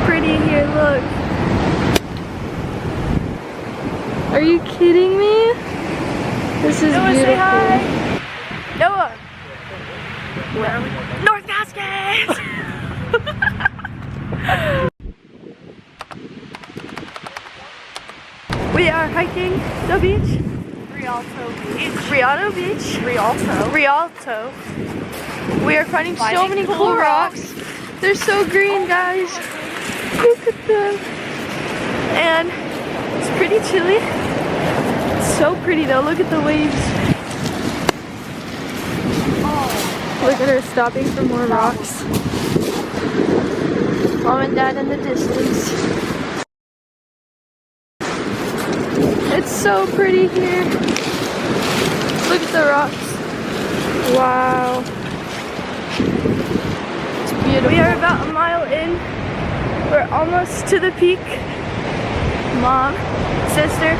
pretty here, look. Are you kidding me? This is Noah, beautiful. say hi. Noah. Where are we? North Vasquez. We are hiking the beach. Rialto Beach. Rialto Beach. Rialto. Rialto. We are finding so Finding many cool cool rocks. They're so green, guys. Look at them. And it's pretty chilly. It's so pretty though. Look at the waves. Look at her stopping for more rocks. Mom and Dad in the distance. It's so pretty here. Look at the rocks. Wow. It's beautiful. We are about a mile in. We're almost to the peak. Mom, sister,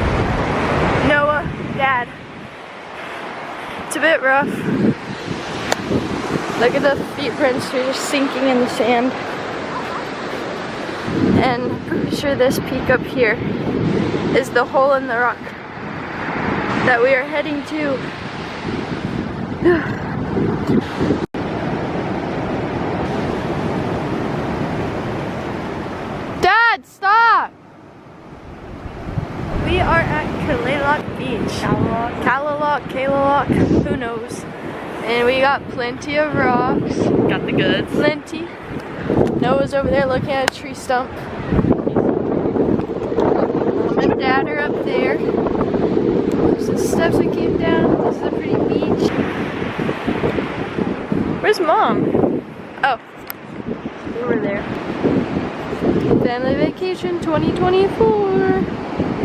Noah, Dad. It's a bit rough. Look at the feet prints, they're just sinking in the sand. And I'm pretty sure this peak up here is the hole in the rock that we are heading to. Dad, stop! We are at Kalaloch Beach. Kalaloch, who knows? And we got plenty of rocks. Got the goods. Plenty. Noah's over there looking at a tree stump. Mom and Dad are up there. There's the steps we came down. This is a pretty beach. Where's Mom? Oh, over there. Family vacation 2024.